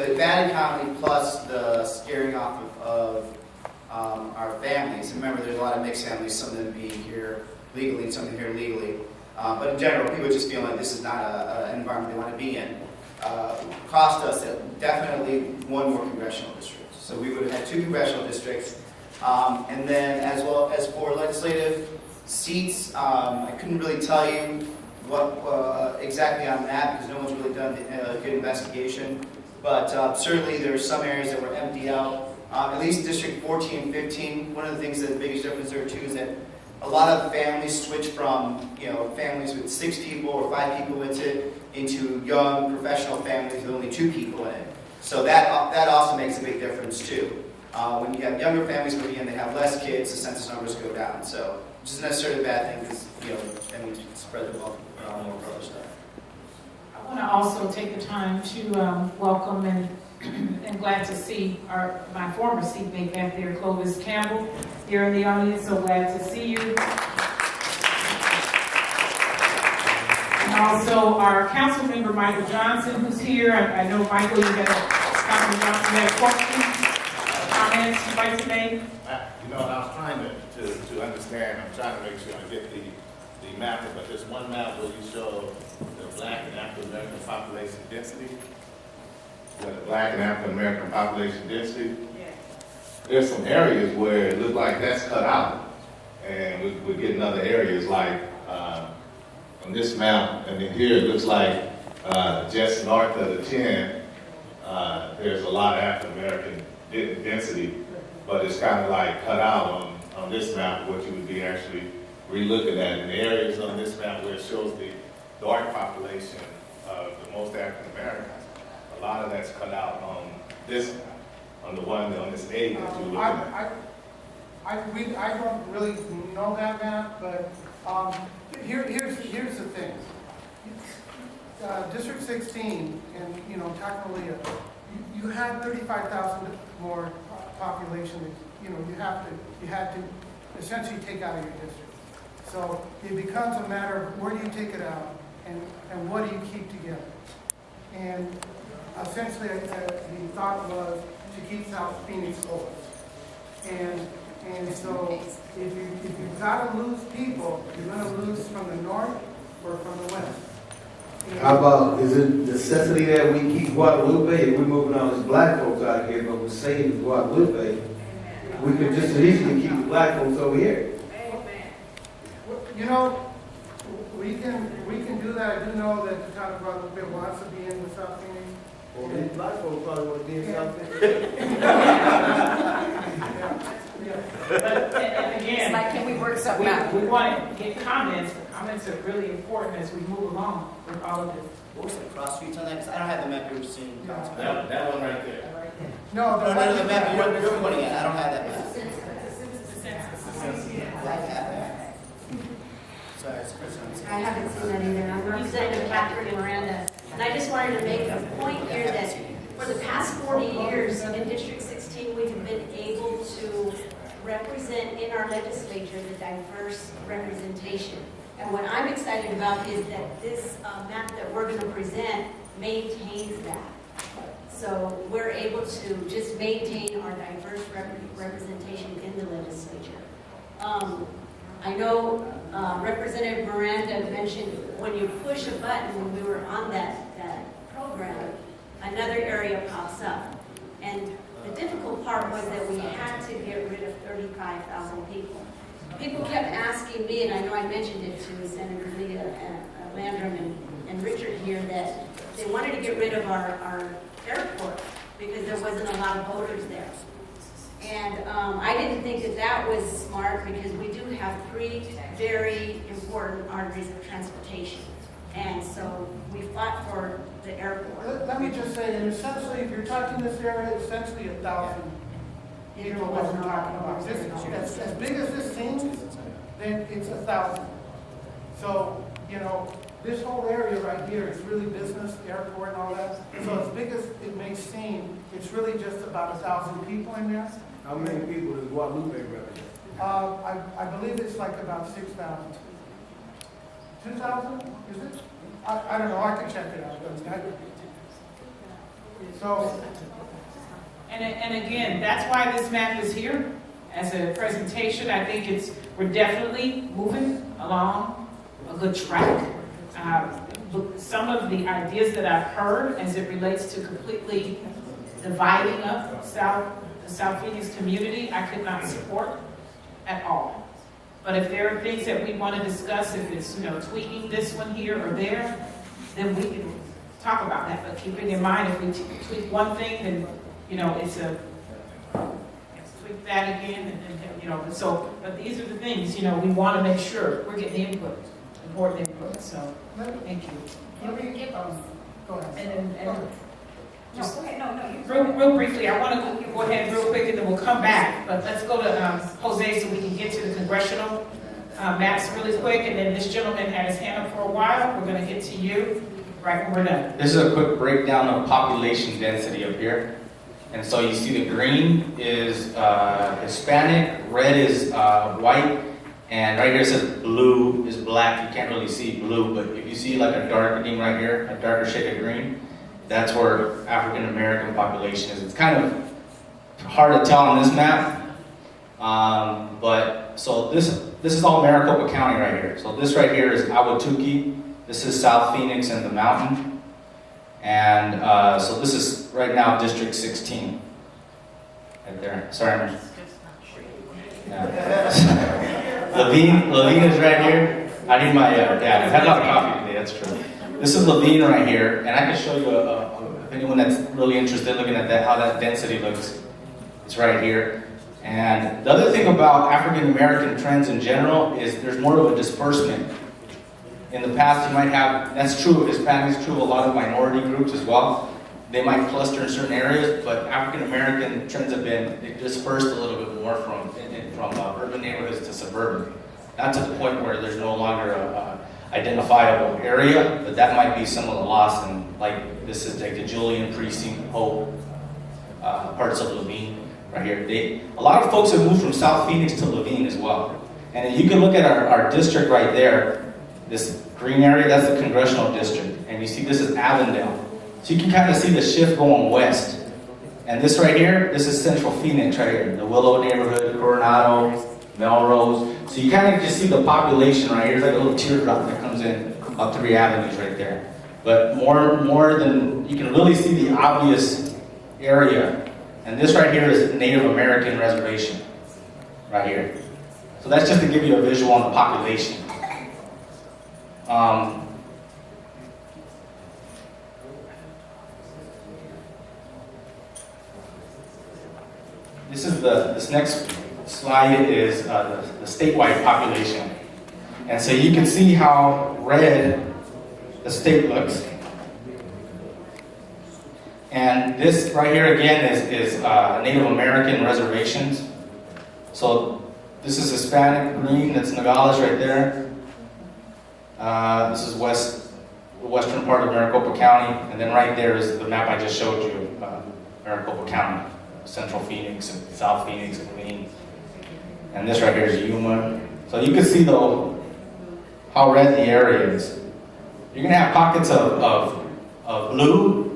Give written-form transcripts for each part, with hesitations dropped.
the bad economy plus the scaring off of our families. And remember, there's a lot of mixed families, some of them being here legally and some of them here legally. But in general, people just feel like this is not an environment they want to be in. Cost us definitely one more congressional district. So we would have had 2 congressional districts. And then as well as for legislative seats, I couldn't really tell you what exactly on that because no one's really done a good investigation. But certainly there's some areas that were emptied out. At least District 14 and 15, one of the things that the biggest difference there too is that a lot of families switch from families with 6 people or 5 people into it into young professional families with only 2 people in it. So that also makes a big difference too. When you have younger families moving in, they have less kids, the census numbers go down. So which isn't necessarily a bad thing because that means you can spread the wealth more for other stuff. I want to also take the time to welcome and glad to see my former seatmate back there, Clovis Campbell, here in the audience. So glad to see you. And also our council member, Michael Johnson, who's here. I know, Michael, you had a question, comments you'd like to make? I was trying to understand, I'm trying to make sure I get the map, but there's one map where you show the Black and African American population density. The Black and African American population density. Yeah. There's some areas where it looks like that's cut out, and we're getting other areas like on this map, and then here it looks like just north of the 10, there's a lot of African American density, but it's kind of like cut out on this map what you would be actually re-looking at. In the areas on this map where it shows the dark population of the most African Americans, a lot of that's cut out on this, on this aid that you're looking at. I don't really know that map, but here's the thing. District 16 and Tacoma, you had 35,000 more population. You had to essentially take out of your district. So it becomes a matter of where do you take it out and what do you keep together. And essentially, the thought was to keep South Phoenix whole. And so if you've got to lose people, you're going to lose from the north or from the west. How about, is it necessity that we keep Guadalupe? If we're moving all these black folks out of here, but we're saving Guadalupe, we could just as easily keep the black folks over here. We can do that. I do know that the town of Guadalupe wants to be in the South Phoenix. Well, these black folks probably want to be in South Phoenix. But again, It's like, can we work something out? we want to get comments. The comments are really important as we move along with all of this. What was the cross streets on that? Because I don't have the map you're seeing. That one right there. No, The map you're pointing at, I don't have that map. I have that. Sorry, it's Chris. I haven't seen that either. I'm Representative Catherine Miranda, and I just wanted to make a point here that for the past 40 years in District 16, we have been able to represent in our legislature the diverse representation. And what I'm excited about is that this map that we're going to present maintains that. So we're able to just maintain our diverse representation in the legislature. I know Representative Miranda mentioned when you push a button, when we were on that program, another area pops up. And the difficult part was that we had to get rid of 35,000 people. People kept asking me, and I know I mentioned it to Senator Leah Landrum and Richard here, that they wanted to get rid of our airport because there wasn't a lot of voters there. And I didn't think that was smart because we do have 3 very important arteries of transportation. And so we fought for the airport. let me just say, and essentially, if you're talking this area, essentially 1,000 people what we're talking about. As big as this seems, then it's 1,000. So, this whole area right here is really business, the airport and all that. So as big as it may seem, it's really just about 1,000 people in there. How many people does Guadalupe represent? I believe it's like about 6,000. 2,000, is it? I don't know, I can check it out. So, And again, that's why this map is here as a presentation. I think we're definitely moving along a good track. Some of the ideas that I've heard as it relates to completely dividing up the South Phoenix community, I could not support at all. But if there are things that we want to discuss, if it's, tweaking this one here or there, then we can talk about that. But keeping in mind, if we tweak one thing, then, it's tweak that again, and so, but these are the things, we want to make sure we're getting input, important input, so, thank you. let me, go ahead. And just No, you. real briefly, I want to go ahead real quick and then we'll come back, but let's go to Jose so we can get to the congressional maps really quick, and then this gentleman had his hand up for a while, we're going to get to you right when we're done. This is a quick breakdown of population density up here. And so you see the green is Hispanic, red is white, and right here it says blue is black. You can't really see blue, but if you see like a darkening right here, a darker shade of green, that's where African American population is. It's kind of hard to tell on this map, but so this is all Maricopa County right here. So this right here is Ahwatukee. This is South Phoenix and the Mountain. And so this is right now District 16. Right there. Sorry, I'm Levine is right here. I need my dad. I've had a lot of coffee today, that's true. This is Levine right here, and I can show you if anyone that's really interested in looking at that, how that density looks. It's right here. And the other thing about African American trends in general is there's more of a disbursement. In the past, you might have, that's true of Hispanics, true of a lot of minority groups as well. They might cluster in certain areas, but African American trends have been dispersed a little bit more from urban neighborhoods to suburban. Not to the point where there's no longer a identifiable area, but that might be some of the loss. And like this is like the Julian Precinct, Hope, parts of Levine right here. A lot of folks have moved from South Phoenix to Levine as well. And then you can look at our district right there, this green area, that's the congressional district. And you see this is Avondale. So you can kind of see the shift going west. And this right here, this is Central Phoenix right here. The Willow neighborhood, Coronado, Melrose. So you kind of just see the population right here. There's like a little teardrop that comes in up 3 avenues right there. But more than, you can really see the obvious area. And this right here is Native American reservation right here. So that's just to give you a visual on the population. This next slide is the statewide population. And so you can see how red the state looks. And this right here again is Native American reservations. So this is Hispanic green, that's Nogales right there. This is the western part of Maricopa County, and then right there is the map I just showed you, Maricopa County, Central Phoenix and South Phoenix and Levine. And this right here is Yuma. So you can see though how red the area is. You're gonna have pockets of blue,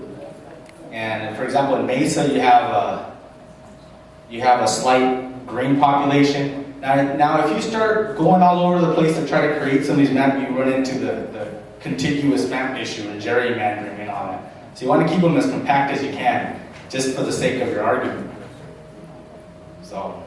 and for example in Mesa you have a slight green population. Now, if you start going all over the place to try to create some of these maps, you run into the contiguous map issue and gerrymandering and all that. So you want to keep them as compact as you can, just for the sake of your argument. So,